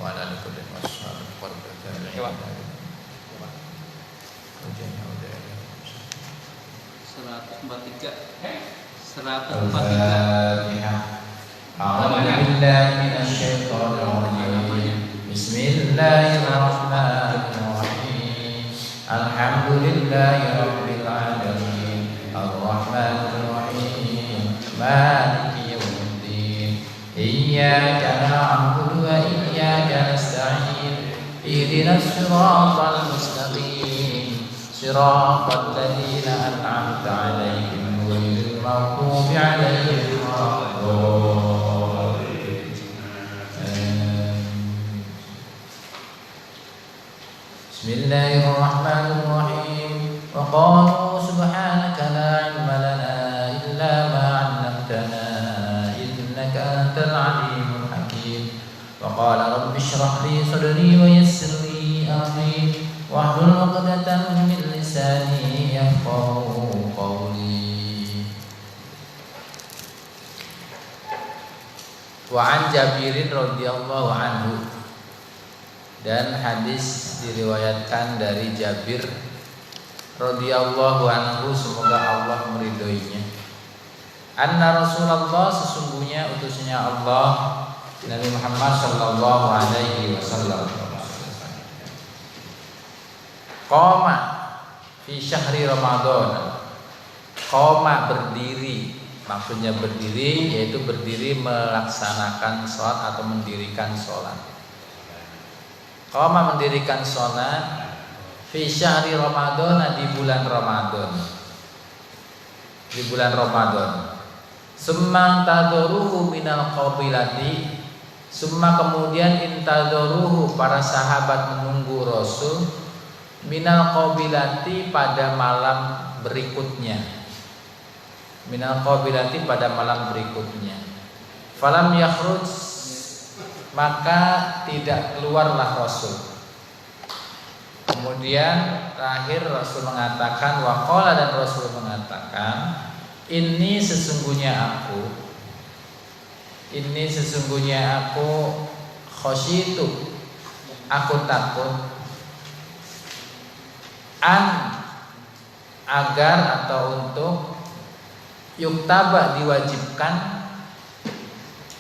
wa ala alihi wa sahbihi wa sallam. 143. A'udzu billahi minasy syaithanir rajim. Bismillahirrahmanirrahim. Alhamdulillahi rabbil alamin. Arrahmanir rahim. Maliki yaumiddin. Iyyaka na'budu wa iyyaka nasta'in. Ihdinas siratal mustaqim. Siratal ladzina an'amta 'alaihim ghairil maghdubi 'alaihim waladdallin. Bismillahirrahmanirrahim. Wa qalu subhanaka la 'ilma lana illa ma 'allamtana innaka antal 'alimul hakim. Wa qala rabbi shrah li sadri wa yassir li amri wahlul 'uqdatam min lisani yafqahu qawli. Wa an Jabirin radhiyallahu anhu, dan hadis diriwayatkan dari Jabir radhiyallahu anhu, semoga Allah meridhoinya. Anna Rasulullah, sesungguhnya utusnya Allah Nabi Muhammad sallallahu alaihi wasallam, qoma fi syahri Ramadan. Qoma berdiri, maksudnya berdiri yaitu berdiri melaksanakan sholat atau mendirikan sholat. Qoma mendirikan sholat fi syahri Ramadan, di bulan Ramadan. Di bulan Ramadan. Summa tadharuhu minal qabilati. Summa kemudian intadharuhu, para sahabat menunggu Rasul, minal qabilati pada malam berikutnya. Minal qabilati pada malam berikutnya. Falam yakhruj, maka tidak keluarlah Rasul. Kemudian terakhir Rasul mengatakan, waqala, dan Rasul mengatakan, ini sesungguhnya aku khosyitu, aku takut, agar atau untuk yuktaba, diwajibkan,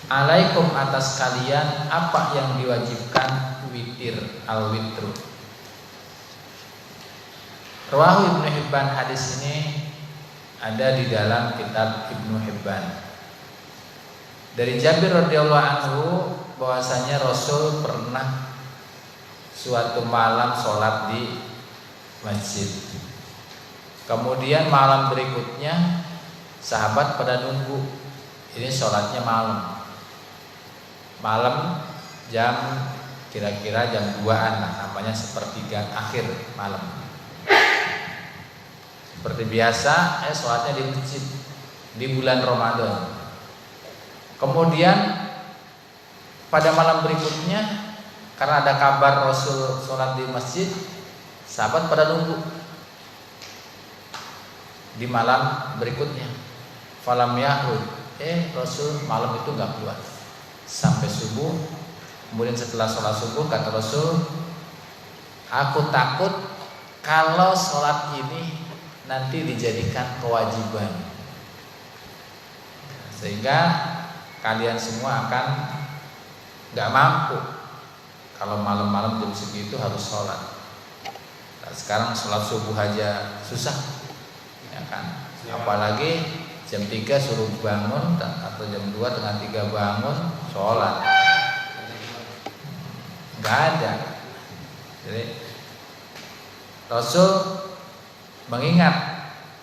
alaikum, atas kalian, apa yang diwajibkan, witir, al-witru. Rawahu Ibnu Hibban, hadis ini ada di dalam kitab Ibnu Hibban. Dari Jabir radhiyallahu anhu bahwasanya Rasul pernah suatu malam sholat di masjid. Kemudian malam berikutnya sahabat pada nunggu, ini sholatnya malam jam kira-kira jam 2-an lah, namanya sepertiga akhir malam. Seperti biasa sholatnya di masjid di bulan Ramadan. Kemudian pada malam berikutnya, karena ada kabar Rasul sholat di masjid, sahabat pada nunggu di malam berikutnya. Falam yahrud, Rasul malam itu gak keluar sampai subuh. Kemudian setelah sholat subuh kata Rasul, aku takut kalau sholat ini nanti dijadikan kewajiban, sehingga kalian semua akan gak mampu kalau malam-malam jam segitu harus sholat. Nah, sekarang sholat subuh aja susah, ya kan? Apalagi jam 3 suruh bangun, atau jam 2 tengah 3 bangun sholat, nggak ada. Jadi Rasul mengingat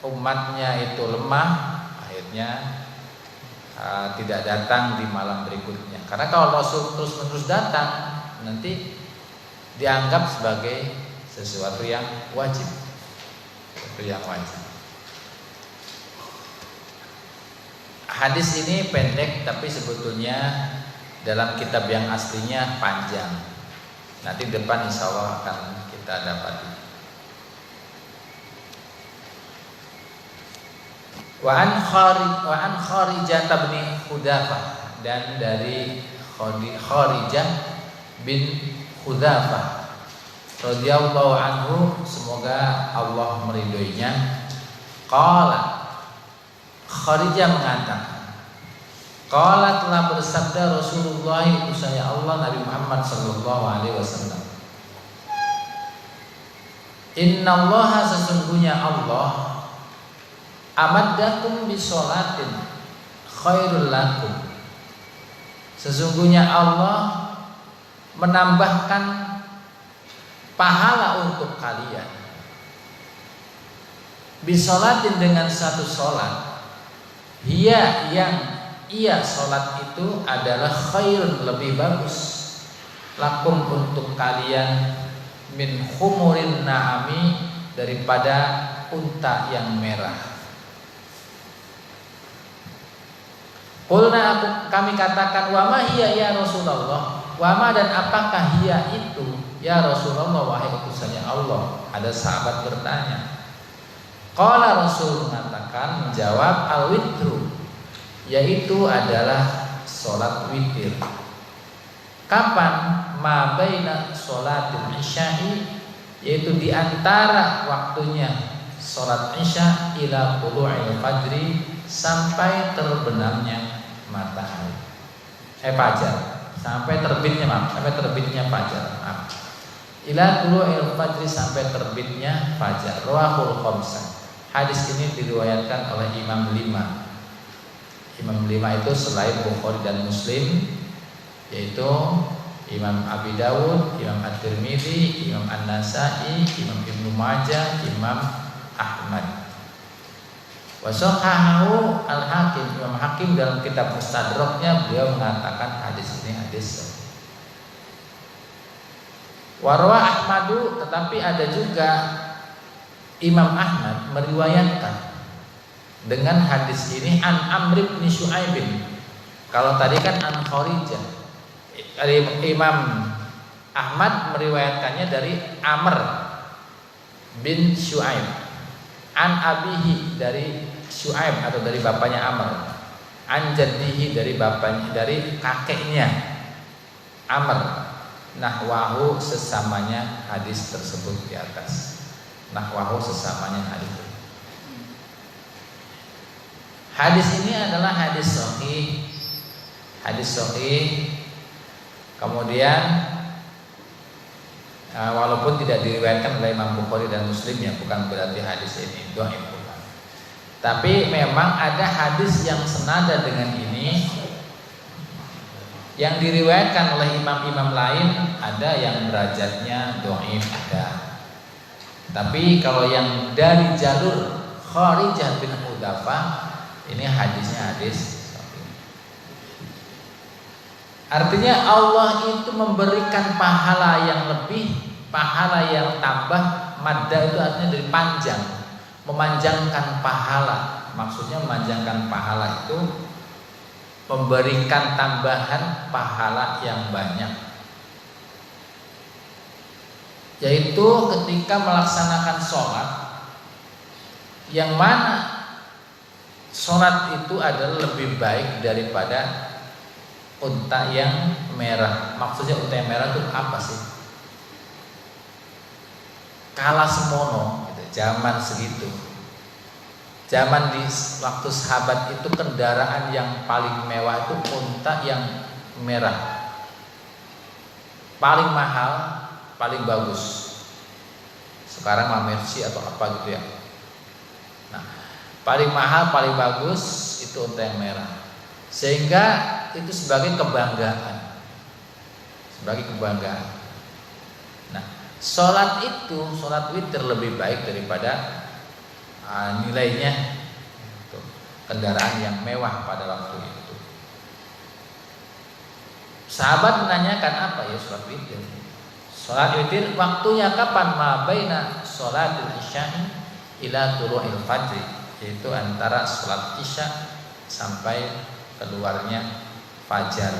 umatnya itu lemah, akhirnya tidak datang di malam berikutnya. Karena kalau Rasul terus-menerus datang, nanti dianggap sebagai sesuatu yang wajib, Hadis ini pendek, tapi sebetulnya dalam kitab yang aslinya panjang. Nanti depan insya Allah akan kita dapati. Wa an Kharijah bin Hudzafah, dan dari Kharijah bin Hudzafah radhiyallahu anhu, semoga Allah meridhoinya. Qala, Kharijah mengatakan, qala telah bersabda Rasulullah utusan Allah Nabi Muhammad sallallahu alaihi wasallam, innallaha, sesungguhnya Allah, amaddakum bisolatin khairul lakum, sesungguhnya Allah menambahkan pahala untuk kalian, bisolatin dengan satu solat, ia yang ia solat itu adalah khairun, lebih bagus, lakum untuk kalian, min khumurin na'ami, daripada unta yang merah. Qulna, kami katakan, wa ma hiya ya Rasulullah, wa ma, dan apakah hiya itu ya Rasulullah, wahai utusannya Allah. Ada sahabat bertanya. Qala, Rasul mengatakan, menjawab, al-witru, yaitu adalah sholat witir. Kapan? Ma baina sholatil isya'i, yaitu diantara waktunya sholat isya ila tulu'il fajri, sampai terbenamnya matahari, fajar, sampai terbitnya fajar. Ila tulu'il fajri, sampai terbitnya fajar. Rawahul khamsah. Hadis ini diriwayatkan oleh Imam 5. Imam 5 itu selain Bukhari dan Muslim, yaitu Imam Abi Dawud, Imam At-Tirmidzi, Imam An-Nasa'i, Imam Ibnu Majah, Imam Ahmad. Wa sahahahu Al-Hakim, Imam Hakim dalam kitab Mustadraknya, beliau mengatakan hadis ini hadis sahih. Warwa Ahmadu, tetapi ada juga Imam Ahmad meriwayatkan dengan hadis ini an Amr bin Syu'aib. Kalau tadi kan an Kharijah, Imam Ahmad meriwayatkannya dari Amr bin Syu'aib, an abihi, dari Syu'aib atau dari bapaknya Amr, an jaddihi, dari bapaknya, dari kakeknya Amr, nahwahu, sesamanya hadis tersebut di atas. Nahwahu, sesamanya hadis. Hadis ini adalah hadis sahih. Hadis sahih. Kemudian walaupun tidak diriwayatkan oleh Imam Bukhari dan Muslim, ya bukan berarti hadis ini dhaif pula. Tapi memang ada hadis yang senada dengan ini yang diriwayatkan oleh imam-imam lain, ada yang derajatnya dhaif, ada. Tapi kalau yang dari jalur Kharijah bin Hudzafah, ini hadisnya hadis sahih. Artinya Allah itu memberikan pahala yang lebih, pahala yang tambah. Madda itu artinya dari panjang, memanjangkan pahala. Maksudnya memanjangkan pahala itu memberikan tambahan pahala yang banyak, yaitu ketika melaksanakan sholat, yang mana sholat itu adalah lebih baik daripada unta yang merah. Maksudnya unta yang merah itu apa sih? Kalah semono gitu, zaman segitu. Zaman di waktu sahabat itu kendaraan yang paling mewah itu unta yang merah, paling mahal, paling bagus. Sekarang mah Mercy atau apa gitu ya. Nah, paling mahal, paling bagus itu unta yang merah. Sehingga itu sebagai kebanggaan, sebagai kebanggaan. Nah, sholat itu, sholat witir lebih baik daripada nilainya itu, kendaraan yang mewah pada waktu itu. Sahabat menanyakan, apa ya sholat witir? Sholat witir waktunya kapan? Ma baina sholatil isya'i ila tulu'il fajri, yaitu antara sholat isya sampai keluarnya fajar,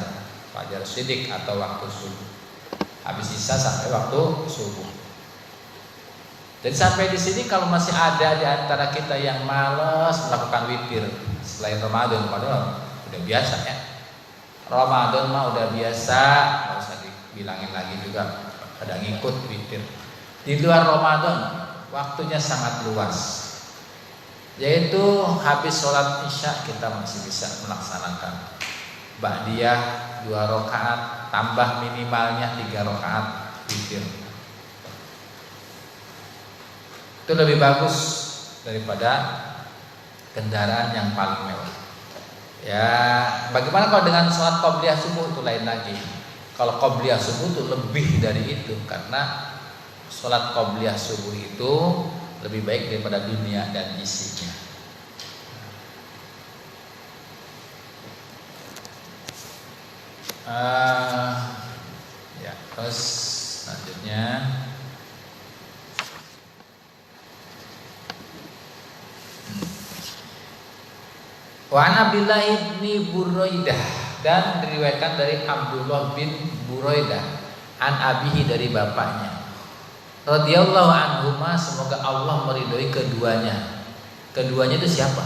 fajar shidik atau waktu subuh. Habis isya sampai waktu subuh. Jadi sampai di sini kalau masih ada di antara kita yang malas melakukan witir selain Ramadan, padahal udah biasa ya. Ramadan mah udah biasa, nggak usah bilangin lagi juga pada ngikut witir. Di luar Ramadan waktunya sangat luas, yaitu habis sholat isya kita masih bisa melaksanakan ba'diyah 2 rakaat tambah minimalnya 3 rakaat witir. Itu lebih bagus daripada kendaraan yang paling mewah. Ya, bagaimana kalau dengan sholat qobliyah subuh? Itu lain lagi. Kalau qobliyah subuh itu lebih dari itu, karena sholat qobliyah subuh itu lebih baik daripada dunia dan isinya. Ya, terus selanjutnya Wa an Abdullah bin Buraidah, dan diriwayatkan dari Abdullah bin Buraidah an abihi, dari bapaknya, radhiyallahu anhuma, semoga Allah meridhoi keduanya. Keduanya itu siapa?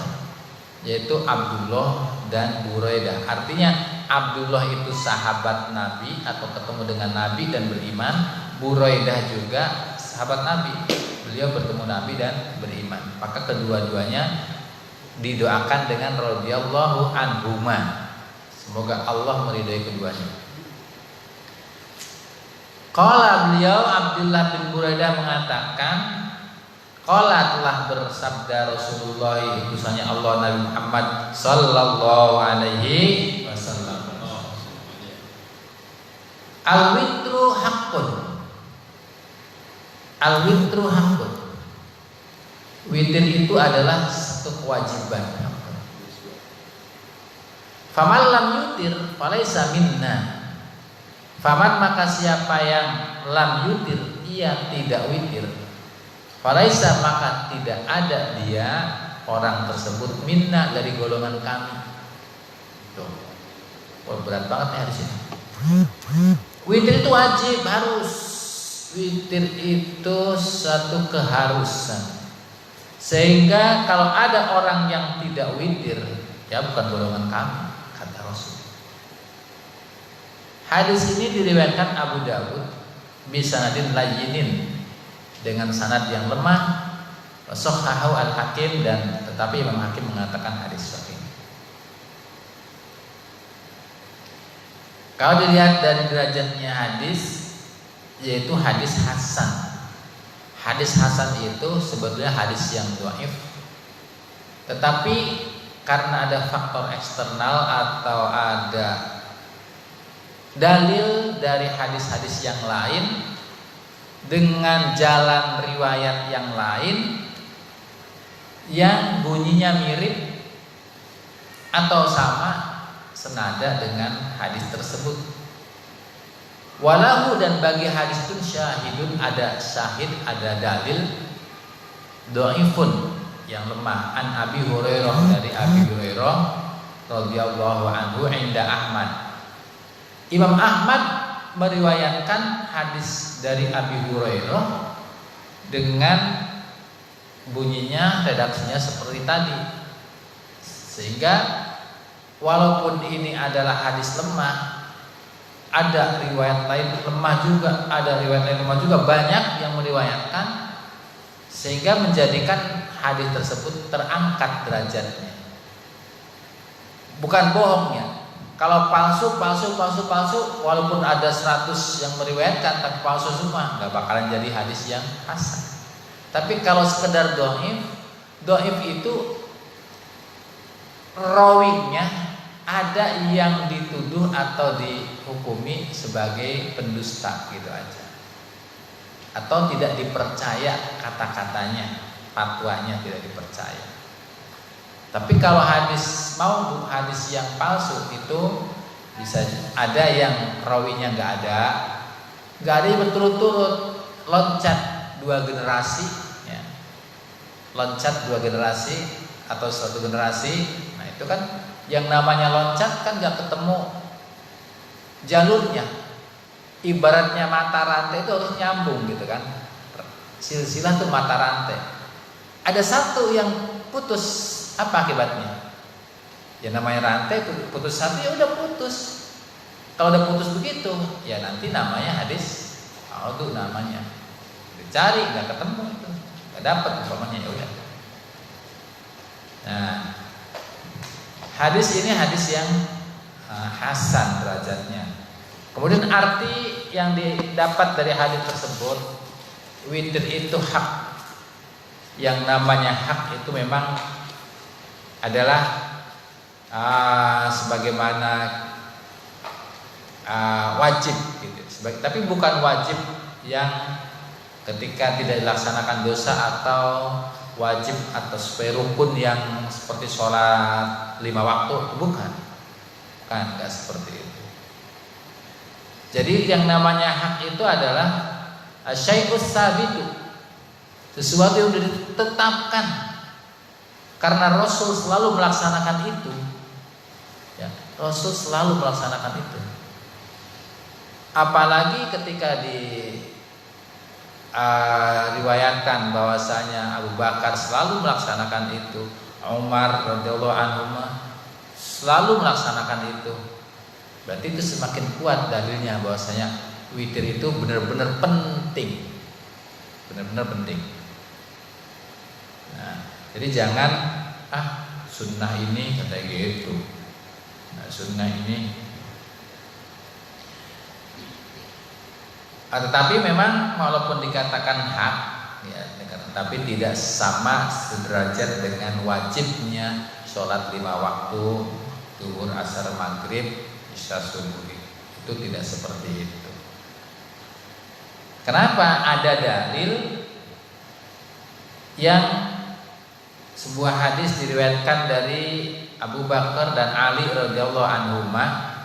Yaitu Abdullah dan Buraidah. Artinya Abdullah itu sahabat Nabi atau ketemu dengan Nabi dan beriman. Buraidah juga sahabat Nabi, beliau bertemu Nabi dan beriman. Maka kedua-duanya didoakan dengan radhiyallahu anhuma, semoga Allah meridhai keduanya. Qala, beliau Abdullah bin Buraidah mengatakan, qala, telah bersabda Rasulullah, utusannya Allah Nabi Muhammad sallallahu alaihi wasallam, al-witru haqqun. Al-witru haqqun. Witir itu adalah satu kewajiban. Faman lam yutir falaisa minna. Faman, maka siapa yang lam yutir, ia tidak witir, falaisa, maka tidak ada dia orang tersebut minna, dari golongan kami. Tuh. Wah, berat banget nih hadis ini. Witir itu wajib, harus. Witir itu satu keharusan. Sehingga kalau ada orang yang tidak witir, ya bukan golongan kami, kata Rasul. Hadis ini diriwayatkan Abu Dawud bisanadin layyinin, dengan sanad yang lemah, wasahhahu al-Hakim, dan tetapi Imam Hakim mengatakan hadis sahih. Kalau dilihat dari derajatnya hadis, yaitu hadis hasan. Hadis hasan itu sebetulnya hadis yang dhaif, tetapi karena ada faktor eksternal atau ada dalil dari hadis-hadis yang lain dengan jalan riwayat yang lain yang bunyinya mirip atau sama senada dengan hadis tersebut. Walahu, dan bagi hadis itu syahidun, ada syahid, ada dalil dhaifun, yang lemah, an Abi Hurairah, dari Abi Hurairah radhiyallahu anhu, inda Ahmad. Imam Ahmad meriwayatkan hadis dari Abi Hurairah dengan bunyinya, redaksinya seperti tadi, sehingga walaupun ini adalah hadis lemah, ada riwayat lain lemah juga, ada riwayat lain lemah juga, banyak yang meriwayatkan, sehingga menjadikan hadis tersebut terangkat derajatnya. Bukan bohongnya. Kalau palsu, walaupun ada 100 yang meriwayatkan tapi palsu semua, nggak bakalan jadi hadis yang hasan. Tapi kalau sekedar dhaif itu rawinya ada yang dituduh atau dihukumi sebagai pendusta, gitu aja, atau tidak dipercaya kata-katanya, fatwanya tidak dipercaya. Tapi kalau hadis maudhu, hadis yang palsu, itu bisa ada yang rawinya nggak ada yang berturut-turut, loncat 2 generasi, ya. Loncat 2 generasi atau 1 generasi. Nah itu kan yang namanya loncat, kan nggak ketemu jalurnya. Ibaratnya mata rantai itu harus nyambung, gitu kan. Silsilah tuh mata rantai. Ada satu yang putus, apa akibatnya? Ya namanya rantai, putus satu ya udah putus. Kalau udah putus begitu, ya nanti namanya hadis audhu namanya. Dicari nggak ketemu itu, nggak dapat umpamanya, ya udah. Nah, hadis ini hadis yang hasan derajatnya. Kemudian arti yang didapat dari hadis tersebut, witir itu hak. Yang namanya hak itu memang adalah sebagaimana wajib gitu. Tapi bukan wajib yang ketika tidak dilaksanakan dosa, atau wajib atau rukun yang seperti sholat 5 waktu, bukan, nggak seperti itu. Jadi yang namanya hak itu adalah syai'us sabitu, sesuatu yang sudah ditetapkan karena Rasul selalu melaksanakan itu. Ya, Rasul selalu melaksanakan itu. Apalagi ketika riwayatkan bahwasanya Abu Bakar selalu melaksanakan itu, Umar radhiyallahu anhu selalu melaksanakan itu. Berarti itu semakin kuat dalilnya bahwasanya witir itu benar-benar penting, benar-benar penting. Nah, jadi jangan sunnah ini kata gitu. Nah, sunnah ini. Tetapi memang walaupun dikatakan hak, ya, tapi tidak sama sederajat dengan wajibnya sholat 5 waktu, zuhur, asar, maghrib, isya, subuh. Itu tidak seperti itu. Kenapa? Ada dalil yang sebuah hadis diriwayatkan dari Abu Bakar dan Ali radhiyallahu anhuma.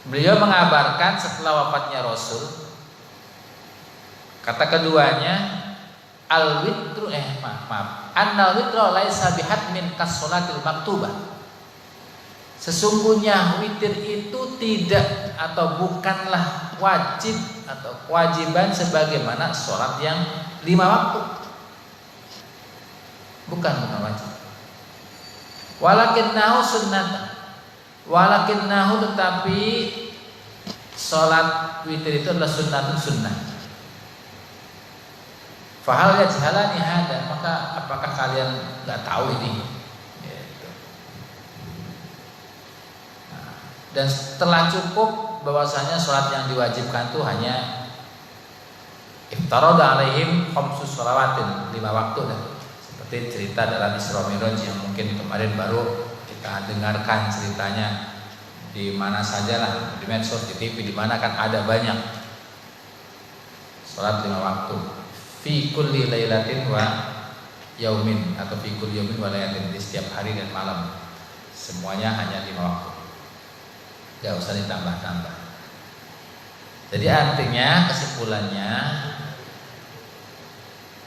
Beliau mengabarkan setelah wafatnya Rasul, kata keduanya, al-witru annal witru laisa bihatmin kas-sholatil maktubah. Sesungguhnya witir itu tidak atau bukanlah wajib atau kewajiban sebagaimana sholat yang 5 waktu. Bukan wajib. Walakinnahu sunnah. Walakinnahu, tetapi sholat witir itu adalah sunnah. Fahal yajhalani hada, maka apakah kalian nggak tahu ini? Gitu. Nah, dan telah cukup bahwasanya sholat yang diwajibkan itu hanya iftarada alaihim khamsus shalawatin, 5 waktu dah. Seperti cerita dalam Isra Mi'raj yang mungkin kemarin baru kita dengarkan ceritanya di mana sajalah, di medsos, di TV, di mana kan ada banyak sholat 5 waktu. Fi kulli lailatin wa yaumin, atau fi kulli yaumin wa lailatin, di setiap hari dan malam. Semuanya hanya 5 waktu. Gak usah ditambah-tambah. Jadi artinya, kesimpulannya,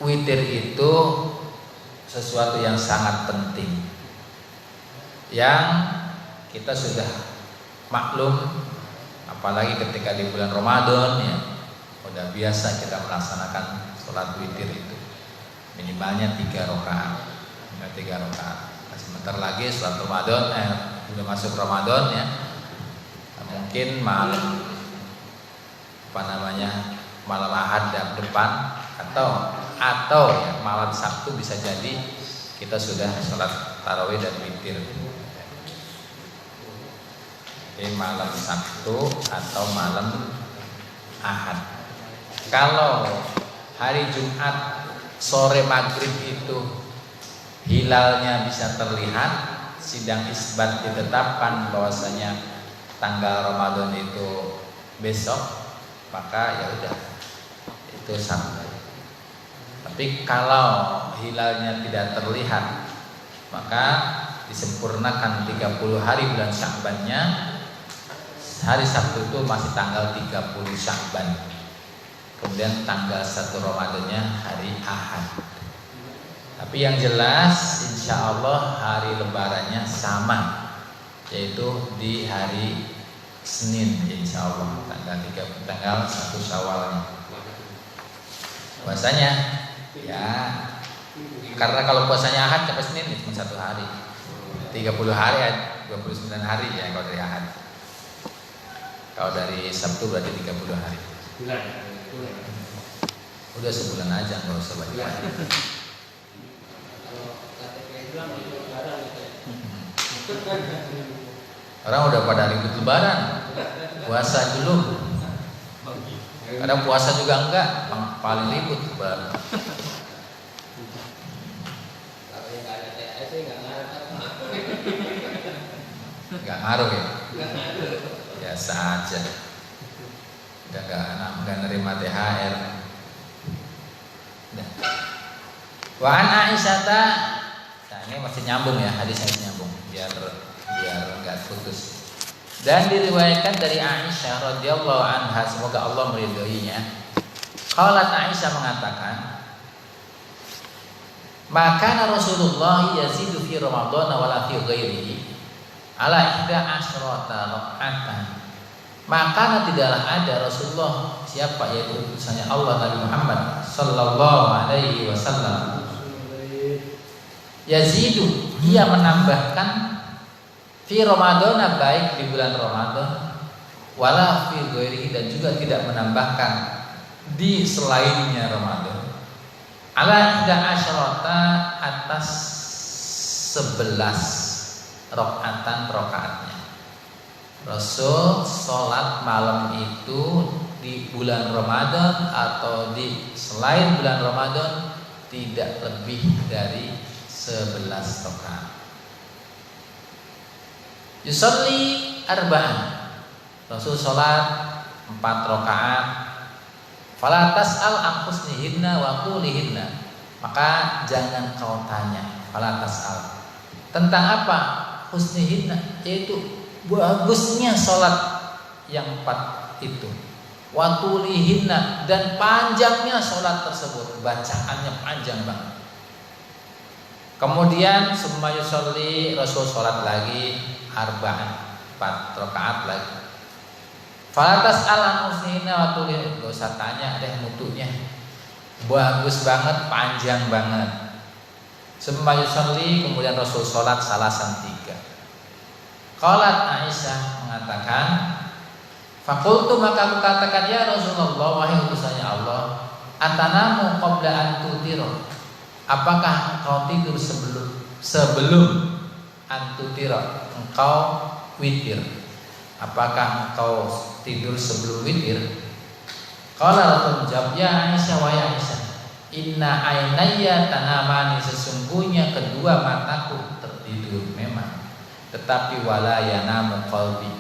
witir itu sesuatu yang sangat penting, yang kita sudah maklum, apalagi ketika di bulan Ramadan, ya udah biasa kita melaksanakan sholat witir itu minimalnya 3 rakaat. Sebentar lagi sholat Ramadan, udah masuk Ramadan ya, mungkin malam malam Ahad depan atau ya malam Sabtu bisa jadi kita sudah sholat tarawih dan witir. Jadi malam Sabtu atau malam Ahad. Kalau hari Jumat sore maghrib itu hilalnya bisa terlihat, sidang isbat ditetapkan bahwasanya tanggal Ramadan itu besok, maka ya udah itu sampai. Tapi kalau hilalnya tidak terlihat, maka disempurnakan 30 hari bulan Sya'bannya. Hari Sabtu itu masih tanggal 30 Sya'ban. Kemudian tanggal 1 Ramadannya hari Ahad. Tapi yang jelas insya Allah hari lebarannya sama, yaitu di hari Senin, insya Allah tanggal 1 Syawalnya. Puasanya ya, karena kalau puasanya Ahad sampai Senin itu cuma 1 hari. 30 hari ya, 29 hari ya kalau dari Ahad. Kalau dari Sabtu berarti 30 hari. Bulan. Udah sebulan aja nggak usah banyak. Orang udah pada ribut lebaran, puasa dulu. Kadang puasa juga enggak, paling ribut lebaran. Enggak ngaruh ya? Biasa aja. Udah enggak nerima THR. Udah. Wa an Aisyah, nah ini masih nyambung ya, hadisnya masih nyambung biar enggak putus. Dan diriwayatkan dari Aisyah radhiyallahu anha, semoga Allah meridhoinya. Qalat Aisyah mengatakan, maka Rasulullah yazidu fi Ramadan wala fi ghairihi ala 11 raka'atan. Maka tidaklah ada Rasulullah, siapa, yaitu utusannya Allah Nabi Muhammad sallallahu alaihi wasallam, yazidu, dia menambahkan fi Ramadan, baik di bulan Ramadan, wala fi ghairihi, dan juga tidak menambahkan di selainnya Ramadan, ala 11, atas 11 rakaatnya. Rasul sholat malam itu di bulan Ramadan atau di selain bulan Ramadan tidak lebih dari 11 rakaat. Yusolli arba'an, Rasul sholat 4 rakaat. Fala tas'al an husnihinna wa qulihinna, maka jangan kau tanya, fala tas'al, tentang apa husnihinna, yaitu bagusnya sholat yang 4 itu, wa qulihinna, dan panjangnya sholat tersebut, bacaannya panjang banget. Kemudian summa yusolli, Rasul sholat lagi arba'an, 4 rakaat lagi. Falatas alam musnina wa tulin, gak usah tanya deh mutunya, bagus banget, panjang banget. Summa yusolli, kemudian Rasul sholat salasan 3. Qalat Aisyah mengatakan, fakultu, maka aku katakan, ya Rasulullah, wahai utusannya Allah, atanamu qabla an tutiro, apakah engkau tidur sebelum antutiro, engkau witir, apakah engkau tidur sebelum witir? Qala, Rasul menjawab, ya Aisyah, wahai Aisyah, inna ainayya tanamani, sesungguhnya kedua mataku tertidur memang, tetapi wala yanamu qalbi,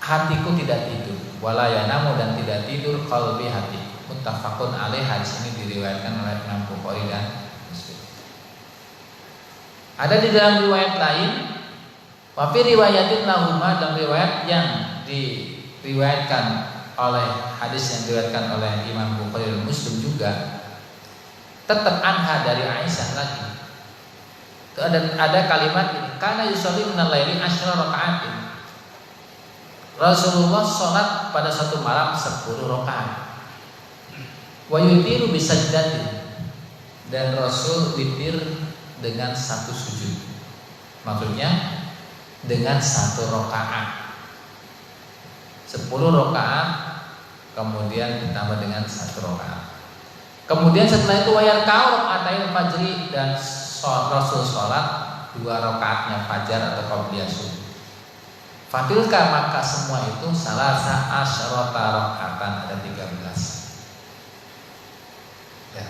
hatiku tidak tidur. Wala yanamu, dan tidak tidur, qalbi, hati. Muttafaqun alaih, hadis ini diriwayatkan oleh Imam Bukhari dan Muslim. Ada di dalam riwayat lain, wa fi riwayatin lahuma, dalam riwayat yang diriwayatkan oleh hadis yang diriwayatkan oleh Imam Bukhari dan Muslim juga, tetap anha dari Aisyah lagi. Ada kalimat ini, kana yusolli minal laili 10 raka'atin, Rasulullah sholat pada satu malam 10 rakaat. Wa yutiru bisajdatin, dan Rasul witir dengan 1 sujud, maksudnya dengan 1 rakaat. 10 rakaat kemudian ditambah dengan 1 rakaat. Kemudian setelah itu wayar kau atayil fajri, dan Rasul sholat 2 rakaatnya fajar atau qabliyah subuh. Fatilka, maka semua itu salasa asyarata rakaatan, ada 13. Ya.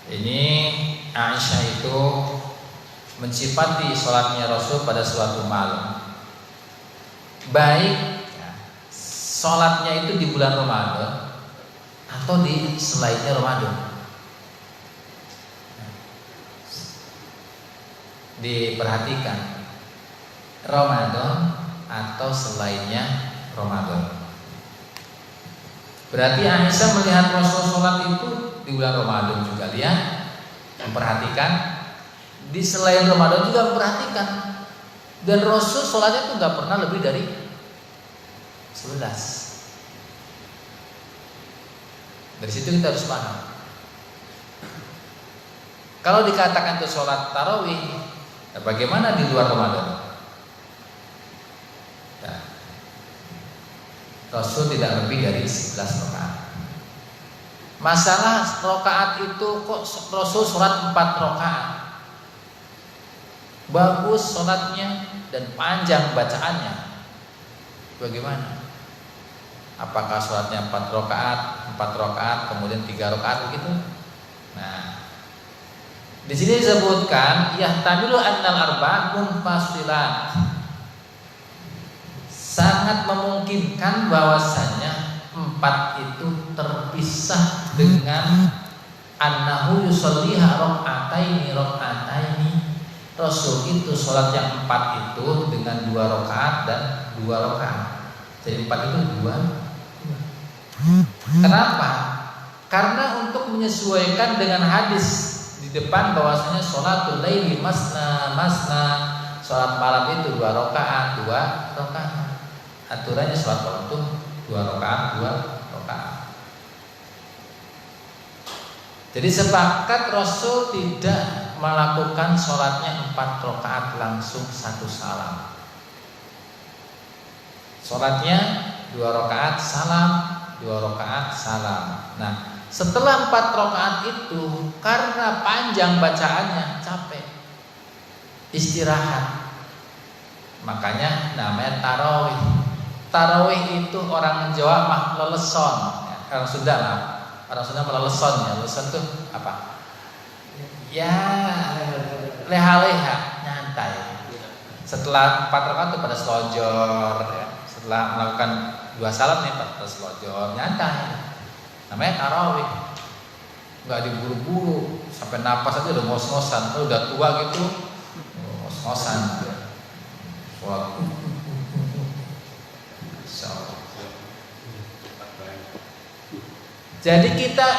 Ini Aisyah itu mensifati sholatnya Rasul pada suatu malam, baik ya, sholatnya itu di bulan Ramadan atau di selainnya Ramadan. Diperhatikan, Ramadan atau selainnya Ramadan. Berarti Aisyah melihat Rasul sholat itu di bulan Ramadan juga lihat, memperhatikan, di selain Ramadan juga memperhatikan. Dan Rasul sholatnya itu nggak pernah lebih dari 11. Dari situ kita harus paham. Kalau dikatakan itu sholat tarawih, bagaimana di luar Ramadan? Ya. Rasul tidak lebih dari 11 rakaat. Masalah rakaat itu kok Rasul sholat 4 rakaat. Bagus sholatnya dan panjang bacaannya. Bagaimana? Apakah sholatnya 4 rakaat, kemudian 3 rakaat begitu? Nah, di sini disebutkan yahtamilu annal arba' munfasilat. Sangat memungkinkan bahwasanya 4 itu terpisah dengan annahu yusalliha raka'ataini. Rasul itu sholat yang 4 itu dengan 2 rakaat dan 2 rakaat. Jadi 4 itu 2. Kenapa? Karena untuk menyesuaikan dengan hadis di depan bahwasanya sholatul laili masna, sholat malam itu 2 rakaat, 2 rakaat. Aturannya sholat malam itu 2 rakaat, 2 rakaat. Jadi sepakat Rasul tidak melakukan sholatnya 4 rakaat langsung 1 salam. Sholatnya 2 rakaat salam, 2 rakaat salam. Nah, setelah 4 rakaat itu karena panjang bacaannya capek, istirahat. Makanya namanya tarawih. Tarawih itu orang Jawa mah leleson, orang Sunda lah. Orang Sunda meleleson ya. Leleson itu apa? Ya leha-leha, nyantai. Setelah 4 rakaat itu pada selonjor ya. Setelah melakukan 2 salam nih pada selonjor, nyantai. Namanya tarawih. Nggak diburu-buru sampai napas aja udah ngos-ngosan. Kalau udah tua gitu ngos-ngosan. Sholat. Jadi kita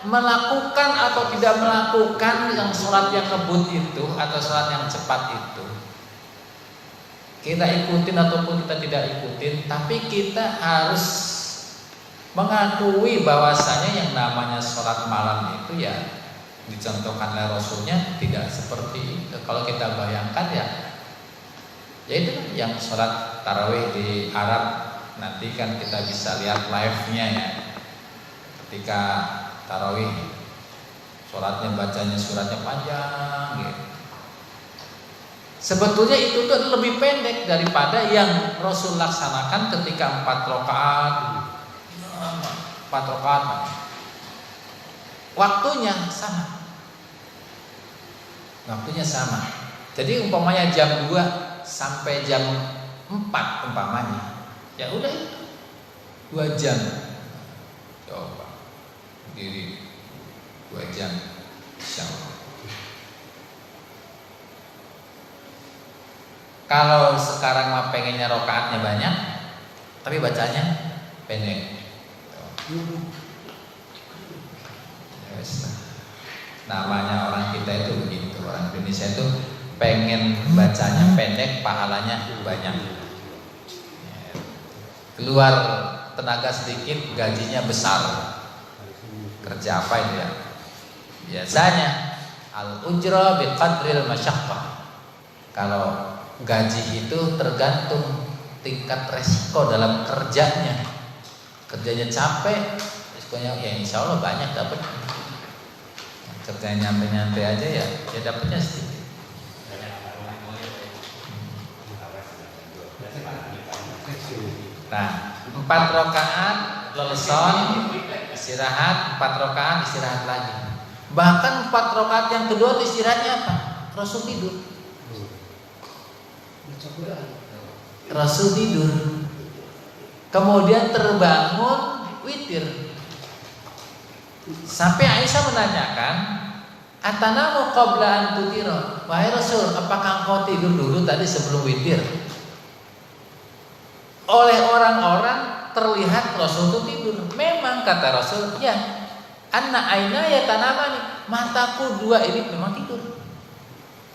melakukan atau tidak melakukan yang sholat yang ngebut itu atau sholat yang cepat itu, kita ikutin ataupun kita tidak ikutin, tapi kita harus mengakui bahwasanya yang namanya sholat malam itu ya dicontohkan oleh Rasulnya tidak seperti itu. Kalau kita bayangkan ya itu yang sholat tarawih di Arab, nanti kan kita bisa lihat live-nya ya. Ketika tarawih sholatnya bacanya suratnya panjang gitu. Sebetulnya itu tuh lebih pendek daripada yang Rasul laksanakan ketika 4 rakaat. 4 rakaat waktunya sama. Jadi umpamanya jam 2 sampai jam 4 umpamanya, ya udah itu 2 jam. Coba diri 2 jam, insyaallah. Kalau sekarang mah pengennya rakaatnya banyak, tapi bacanya pendek. Namanya orang kita itu begitu, orang Indonesia itu pengen bacanya pendek, pahalanya banyak. Keluar tenaga sedikit, gajinya besar. Kerja apa itu ya? Biasanya al-ujra biqadril masyaqqah. Kalau gaji itu tergantung tingkat resiko dalam kerjanya. Kerjanya capek, resikonya ya insya Allah banyak dapat. Kerjanya nyantai aja ya dapatnya sedikit. Nah, 4 rakaat leleson, istirahat, 4 rakaat istirahat lagi. Bahkan 4 rakaat yang kedua istirahatnya apa? Rasul tidur. Rasul tidur. Kemudian terbangun witir. Sampai Aisyah menanyakan, "Atanamu qabla an tutira?" Wahai Rasul, apakah engkau tidur dulu tadi sebelum witir? Oleh orang-orang terlihat Rasul itu tidur. Memang kata Rasul, ya, anna ainaya tanamani, mataku 2 ini memang tidur.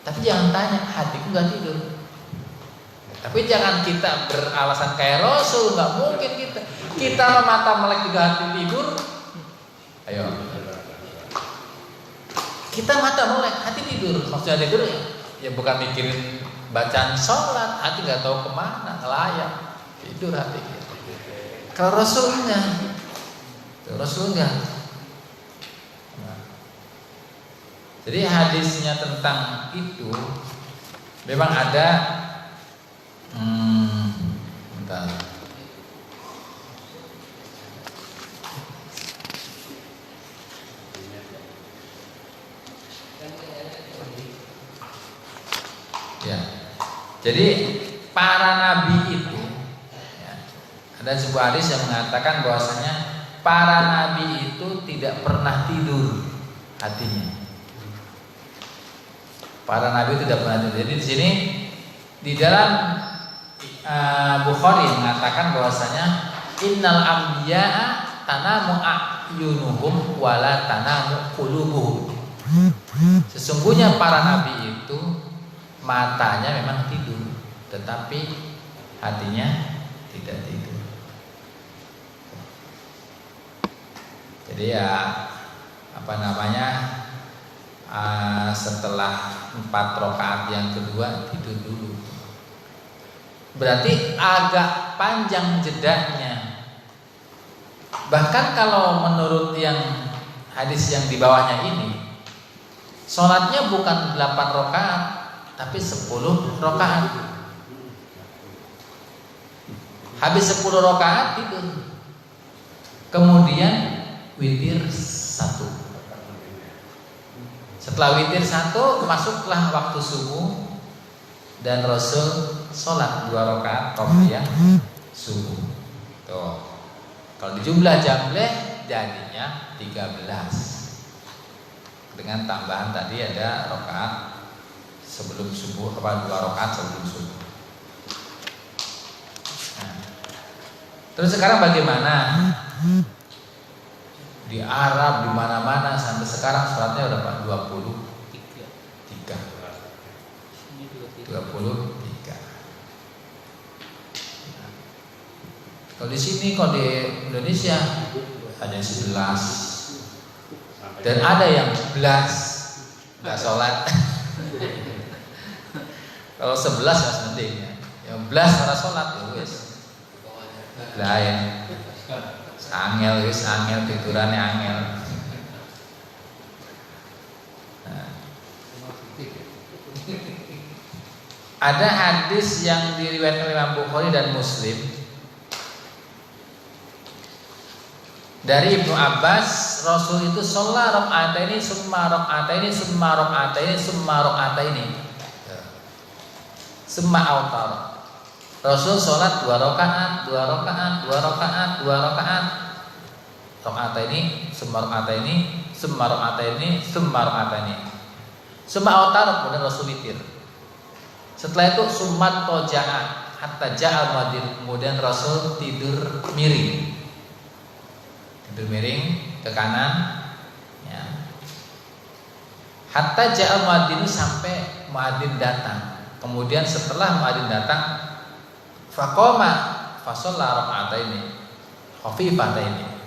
Tapi jangan tanya, hatiku enggak tidur. Tapi jangan kita beralasan kayak Rasul, enggak mungkin kita mata melek juga hati tidur. Ayo. Kita mata melek, hati tidur. Maksudnya tidur ya bukan mikirin bacaan sholat, hati nggak tahu kemana, ngelayap, tidur hati. Kalau Rasul enggak, Rasul enggak. Nah, jadi hadisnya tentang itu memang ada. Bentar. Ya, jadi para nabi itu, ya, ada sebuah hadis yang mengatakan bahwasanya para nabi itu tidak pernah tidur hatinya. Para nabi tidak pernah tidur. Jadi di sini di dalam Bukhari mengatakan bahwasanya innal anbiya'a tanamu a'yunuhum wala tanamu qulubuhum. Sesungguhnya para nabi itu matanya memang tidur, tetapi hatinya tidak tidur. Jadi ya setelah 4 rakaat yang kedua tidur dulu. Berarti agak panjang jedanya. Bahkan kalau menurut yang hadis yang di bawahnya ini, sholatnya bukan 8 rakaat tapi 10 rakaat. Habis 10 rakaat tidur. Kemudian witir 1. Setelah witir 1 masuklah waktu subuh dan Rasul sholat 2 rakaat qobliyah subuh. Tuh. Kalau dijumlah jamleh jadinya 13. Dengan tambahan tadi ada rakaat sebelum subuh, 2 rakaat sebelum subuh. Nah, terus sekarang bagaimana? Di Arab di mana-mana sampai sekarang sholatnya udah 23. Kalau di sini, kalau di Indonesia ada yang 11 dan ada yang 11 nggak sholat. Kalau 11 ya mending ya. Yang 11 ora sholat ya wis. Lain. Angel wis angel tidurannya angel. Nah. Ada hadis yang diriwayatkan Imam Bukhari dan Muslim dari Ibnu Abbas, Rasul itu sholat rakaataini summa rakaataini summa rakaataini summa rakaataini summa autar. Rasul sholat 2 rakaat, 2 rakaat, 2 rakaat, 2 rakaat. Rakaataini summa rakaataini summa rakaataini summa rakaataini. Summa autar, kemudian Rasul witir. Setelah itu summa toja'a hatta ja'al madin, kemudian Rasul tidur miring. Tidur miring ke kanan ya. Hatta ja'al muadzin, sampai muadzin datang. Kemudian setelah muadzin datang, faqoma fa shalla raka'ataini khafifataini.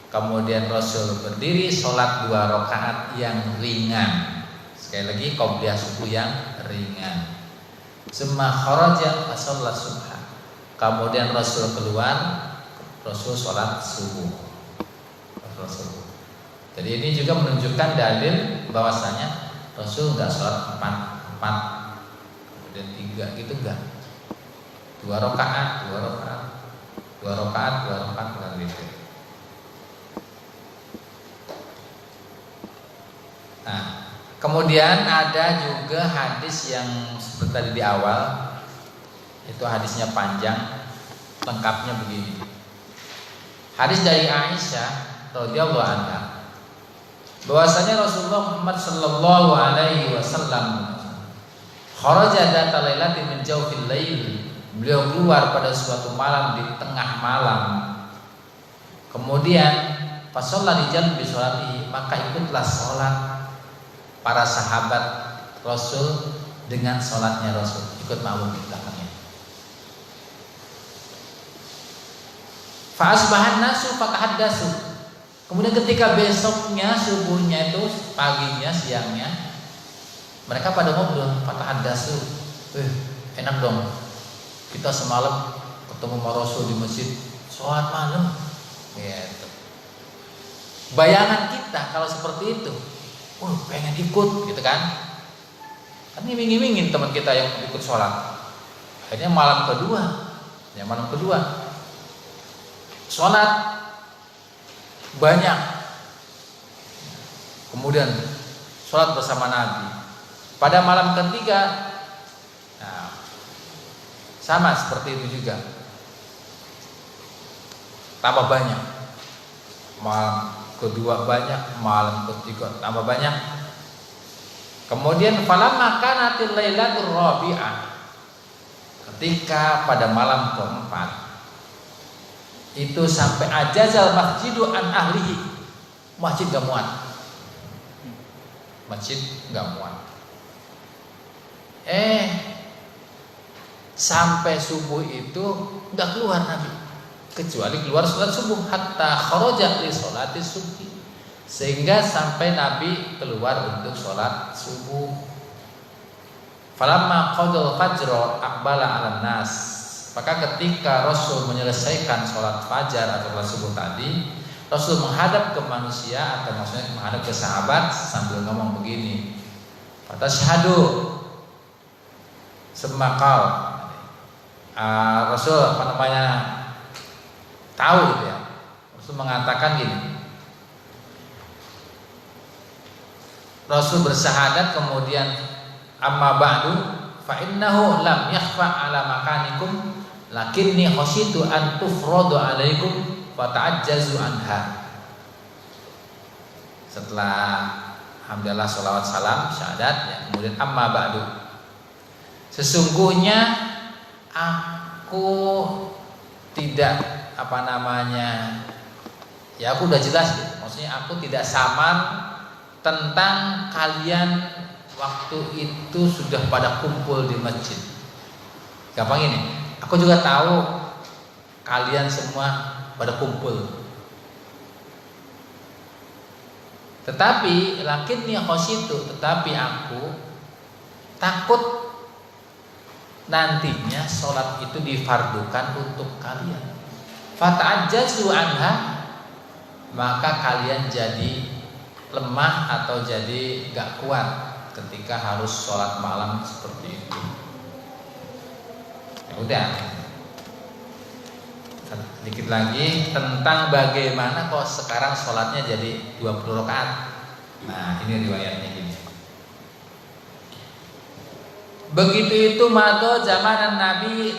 Kemudian Rasul berdiri sholat 2 rakaat yang ringan. Sekali lagi qobliyah subuh yang ringan. Summa kharaja fa shalla subha. Kemudian Rasul keluar, Rasul sholat subuh. Rasul. Jadi ini juga menunjukkan dalil bahwasanya Rasul enggak sholat 4 kemudian 3 gitu enggak. 2 rakaat, 2 rakaat, 2 rakaat, 2 rakaat bukan witir. Nah, kemudian ada juga hadis yang seperti tadi di awal, itu hadisnya panjang, lengkapnya begini. Hadis dari Aisyah radhiyallahu anha bahwasanya Rasulullah Muhammad sallallahu alaihi wasallam kharaja dzata lailatin min jawfil lail. Beliau keluar pada suatu malam di tengah malam. Kemudian fasalla rijal bi sholatihi, maka ikutlah salat para sahabat Rasul dengan salatnya Rasul, ikut makmum di belakangnya. Fa asbahan nasu fatahaddatsu. Kemudian ketika besoknya subuhnya itu paginya siangnya mereka pada ngobrol fatahaddatsu, enak dong kita semalam ketemu sama Rasul di masjid sholat malam gitu. Bayangan kita kalau seperti itu, pengen ikut gitu kan iming-imingin teman kita yang ikut sholat. Akhirnya malam kedua sholat banyak, kemudian sholat bersama Nabi. Pada malam ketiga sama seperti itu juga, tambah banyak. Malam kedua banyak, malam ketiga tambah banyak. Kemudian falamma kanatil lailatul rabi'ah, ketika pada malam keempat itu sampai ajazal masjidu an ahlihi, masjid gak muat, sampai subuh itu gak keluar Nabi, kecuali keluar sholat subuh, hatta kharaja li sholati subuh, sehingga sampai Nabi keluar untuk sholat subuh. Falamma qadal fajr aqbala 'alan nas, maka ketika Rasul menyelesaikan sholat fajar atau sholat subuh tadi, Rasul menghadap ke manusia atau maksudnya menghadap ke sahabat sambil ngomong begini, fatashhadu semakal. Rasul tahu gitu ya. Rasul mengatakan gini, Rasul bersyahadat kemudian amma ba'du fa innahu lam yakhfa ala makanikum lakinni khasyitu an tufradu alaikum fa ta'ajjazu anha. Setelah alhamdulillah sholawat salam syahadat ya, kemudian amma ba'du, sesungguhnya aku tidak ya aku udah jelas gitu. Maksudnya aku tidak samar tentang kalian waktu itu sudah pada kumpul di masjid. Gampang ini, aku juga tahu kalian semua pada kumpul. Tetapi lakinni khasyitu, tetapi aku takut nantinya sholat itu difardukan untuk kalian. Fata'ajjazu anha, maka kalian jadi lemah atau jadi gak kuat ketika harus sholat malam seperti itu. Ya udah, sedikit lagi tentang bagaimana kok sekarang sholatnya jadi 20 rakaat. Nah ini riwayatnya gini. Begitu itu mado zaman Nabi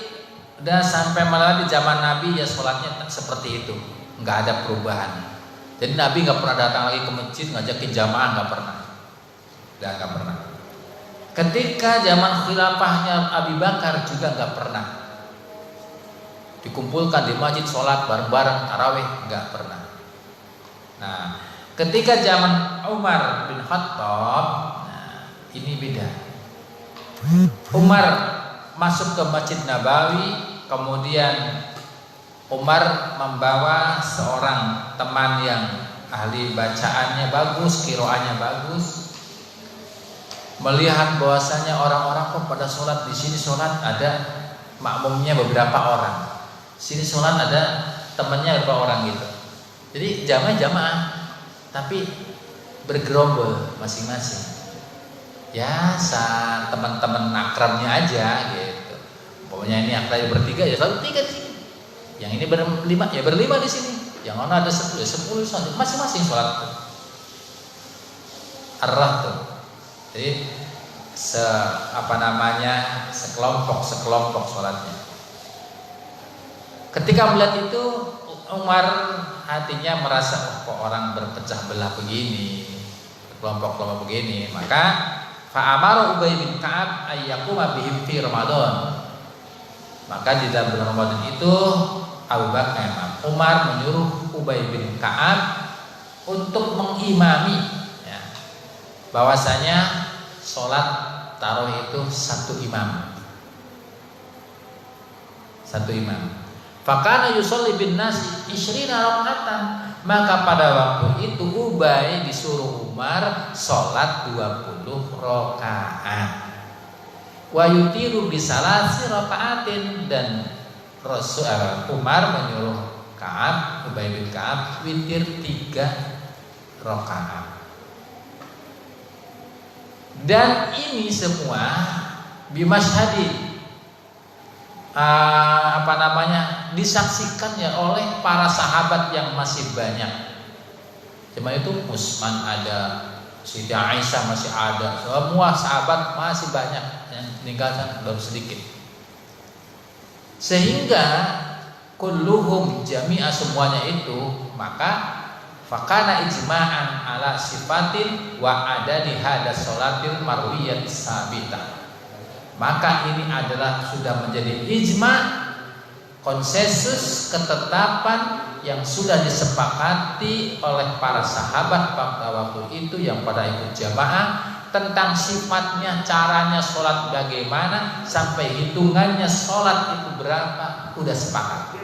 udah sampai melewati zaman Nabi ya sholatnya seperti itu, nggak ada perubahan. Jadi Nabi nggak pernah datang lagi ke masjid ngajakin jamaah, nggak pernah. Ketika zaman khilafahnya Abu Bakar juga nggak pernah dikumpulkan di masjid sholat bareng-bareng tarawih, nggak pernah. Nah ketika zaman Umar bin Khattab, ini beda. Umar masuk ke Masjid Nabawi, kemudian Umar membawa seorang teman yang ahli bacaannya bagus, qiraatnya bagus. Melihat bahwasanya orang-orang kok pada sholat, di sini sholat ada makmumnya beberapa orang, sini sholat ada temannya beberapa orang gitu. Jadi jamaah, tapi bergerombol masing-masing. Ya teman-teman akrabnya aja gitu. Pokoknya ini akrabnya bertiga ya selalu tiga di sini. Yang ini berlima ya berlima di sini. Yang mana ada 10 ya 10 sholat, masing-masing sholat tuh. Arrah tuh. Jadi sekelompok sholatnya. Ketika melihat itu Umar hatinya merasa kok orang berpecah belah begini, kelompok-kelompok begini, maka fa'amara Ubay bin Ka'ab ayyakuma bihim fi Ramadan. Maka di dalam bulan Ramadan itu Umar menyuruh Ubay bin Ka'ab untuk mengimami ya, bahwasanya sholat tarawih itu satu imam. Fakana yusolli bin nasi 20 rakaatan. Maka pada waktu itu Ubay disuruh Umar sholat 20 rakaat. Wa yutiru bisalasi rakaatin, dan Umar menyuruh Ubay bin Ka'ab witir 3 rakaat. Dan ini semua bimasyhadi disaksikan ya oleh para sahabat yang masih banyak. Cuma itu Utsman ada, Siti Aisyah masih ada, semua sahabat masih banyak, yang meninggalkan baru sedikit. Sehingga kulluhum jami'a, semuanya itu, maka fakana ijma'an ala sifatin wa adadi hadas sholatil marwiyat sabita. Maka ini adalah sudah menjadi ijma', konsensus, ketetapan yang sudah disepakati oleh para sahabat pada waktu itu yang pada ikut jamaah tentang sifatnya, caranya sholat bagaimana, sampai hitungannya sholat itu berapa, udah sepakat.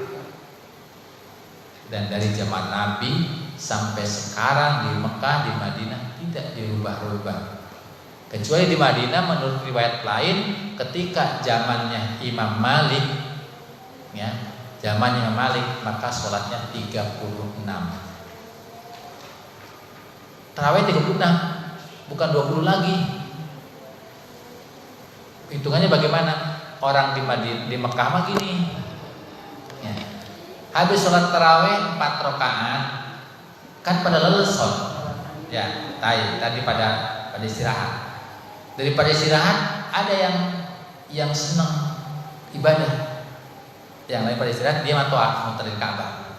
Dan dari zaman Nabi sampai sekarang di Mekah, di Madinah tidak dirubah-rubah. Kecuali di Madinah menurut riwayat lain ketika zamannya Imam Malik, ya, zamannya Imam Malik, maka sholatnya 36. Tarawih 36, bukan 20 lagi. Hitungannya bagaimana? Orang di Mekah mah gini, ya. Habis sholat tarawih 4 rakaat, kan pada leles, ya, tadi pada istirahat. Daripada istirahat, ada yang senang ibadah, yang lain pada istirahat dia matoa muterin Ka'bah,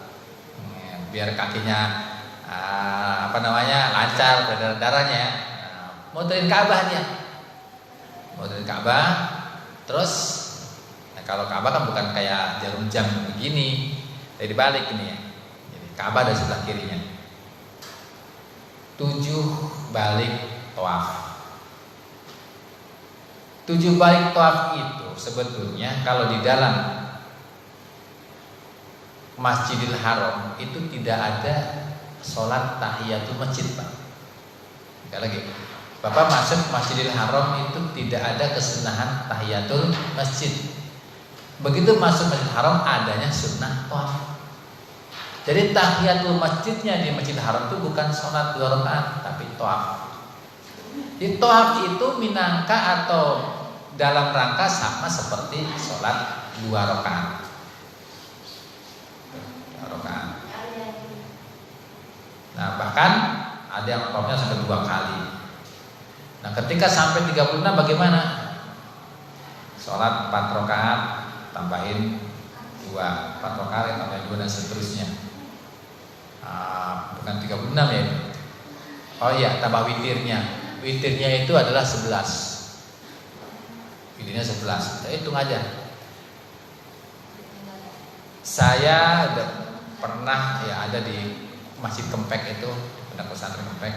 biar kakinya lancar darahnya, muterin Ka'bah dia, muterin Ka'bah. Terus kalau Ka'bah kan bukan kayak jarum jam begini, dari balik ini ya. Jadi Ka'bah dari sebelah kirinya. 7 balik tawaf. 7 balik tawaf itu sebetulnya kalau di dalam Masjidil Haram itu tidak ada sholat tahiyatul masjid, Pak. Sekali lagi, Bapak masuk Masjidil Haram itu tidak ada kesunahan tahiyatul masjid. Begitu masuk Masjidil Haram adanya sunnah tawaf. Jadi tahiyatul masjidnya di Masjidil Haram itu bukan sholat 2 rakaat tapi tawaf. Di tawaf itu minangka atau dalam rangka sama seperti sholat 2 rakaat. Nah, bahkan ada yang tawafnya sampai 2 kali. Nah, ketika sampai 36 bagaimana? Sholat 4 rakaat tambahin 2, 4 rakaat tambahin 2 dan seterusnya. Bukan 36 ya. Oh iya, tambah witirnya. Witirnya itu adalah 11. Witirnya 11. Saya hitung aja. Saya udah pernah ya ada di Masjid Kempek itu, Pondok Pesantren Kempek.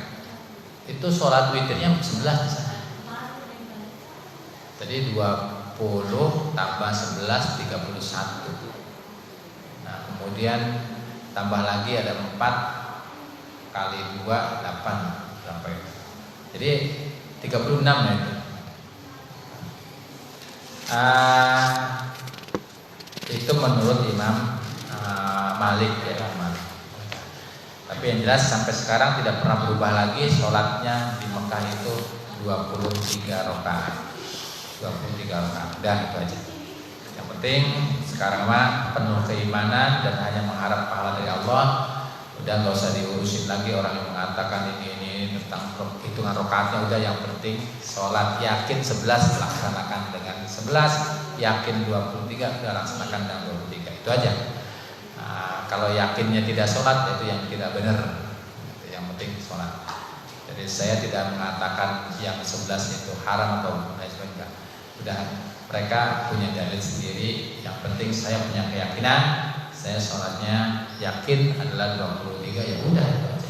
Itu sholat witirnya 11 di sana. Jadi 20 tambah 11 31. Nah, kemudian tambah lagi ada 4 kali 2 8 sampai. Jadi 36 ya itu. Itu menurut Imam Malik ya, Malik. Tapi yang jelas sampai sekarang tidak pernah berubah lagi sholatnya di Mekah itu 23 rakaat. 23 rakaat. Udah itu aja. Yang penting sekarang mah penuh keimanan dan hanya mengharap pahala dari Allah. Udah nggak usah diurusin lagi orang yang mengatakan ini tentang hitungan rakaatnya. Udah yang penting sholat yakin 11 laksanakan dengan 11, yakin 23 udah laksanakan dengan 23. Itu aja. Kalau yakinnya tidak sholat itu yang tidak benar. Yang penting sholat. Jadi saya tidak mengatakan yang 11 itu haram atau lain sebagainya. Udah mereka punya dalil sendiri. Yang penting saya punya keyakinan. Saya sholatnya yakin adalah 23. Ya udah itu aja.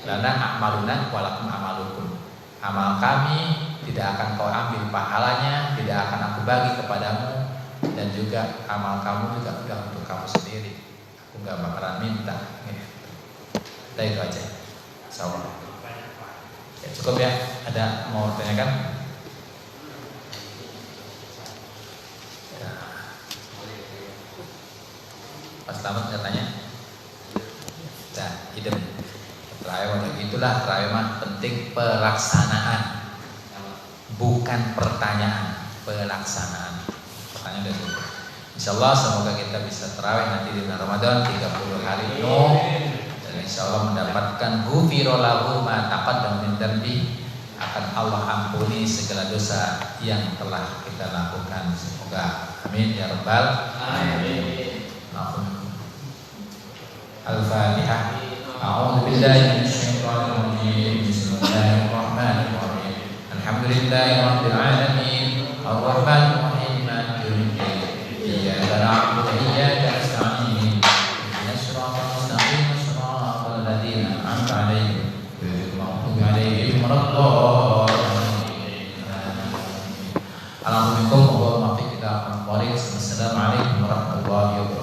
Lana a'maluna walakum amalukum. Amal kami tidak akan kau ambil pahalanya, tidak akan aku bagi kepadamu. Dan juga amal kamu juga udah untuk kamu sendiri. nggak bakalan minta. Nah, itu aja. Insyaallah. Ya, cukup ya. Ada mau tanyakan? Ya. Pak Slamet katanya. Nah, idem. Terawih itulah terawih mah penting pelaksanaan, bukan pertanyaan, pelaksanaan. Pertanyaan dari itu. Insyaallah semoga kita bisa terawih nanti di bulan Ramadan 30 hari penuh dan insyaallah mendapatkan ghufira lahu ma taqaddama min dzambi, akan Allah ampuni segala dosa yang telah kita lakukan. Semoga amin ya rabbal alamin. Al-Fatihah. A'udzu billahi minasyaitonir rajim. Bismillahirrahmanirrahim. Alhamdulillahirabbil alamin. Arrahmanir rahim. Maliki yaumiddin. Iyyaka na'budu wa iyyaka nasta'in. Ihdinas siratal mustaqim. Siratal ladzina an'amta 'alaihim ghairil maghdubi 'alaihim waladdallin. Alhamdulillah. Assalamualaikum warahmatullahi wabarakatuh.